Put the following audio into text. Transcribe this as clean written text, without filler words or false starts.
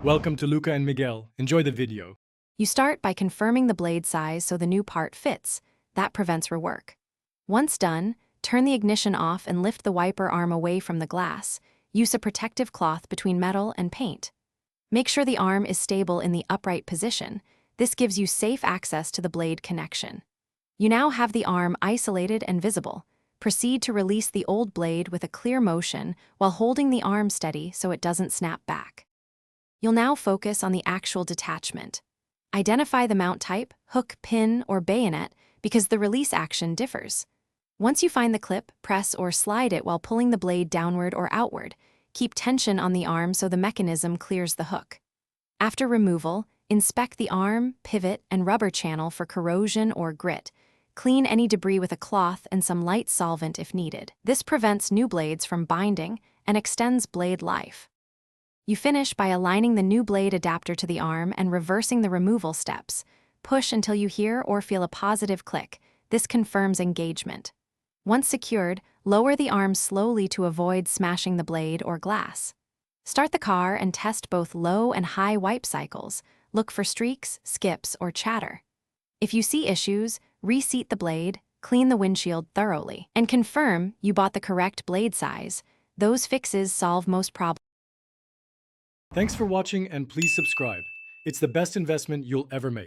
Welcome to Luca and Miguel. Enjoy the video. You start by confirming the blade size so the new part fits. That prevents rework. Once done, turn the ignition off and lift the wiper arm away from the glass. Use a protective cloth between metal and paint. Make sure the arm is stable in the upright position. This gives you safe access to the blade connection. You now have the arm isolated and visible. Proceed to release the old blade with a clear motion while holding the arm steady so it doesn't snap back. You'll now focus on the actual detachment. Identify the mount type, hook, pin, or bayonet because the release action differs. Once you find the clip, press or slide it while pulling the blade downward or outward. Keep tension on the arm so the mechanism clears the hook. After removal, inspect the arm, pivot, and rubber channel for corrosion or grit. Clean any debris with a cloth and some light solvent if needed. This prevents new blades from binding and extends blade life. You finish by aligning the new blade adapter to the arm and reversing the removal steps. Push until you hear or feel a positive click. This confirms engagement. Once secured, lower the arm slowly to avoid smashing the blade or glass. Start the car and test both low and high wipe cycles. Look for streaks, skips, or chatter. If you see issues, reseat the blade, clean the windshield thoroughly, and confirm you bought the correct blade size. Those fixes solve most problems. Thanks for watching and please subscribe. It's the best investment you'll ever make.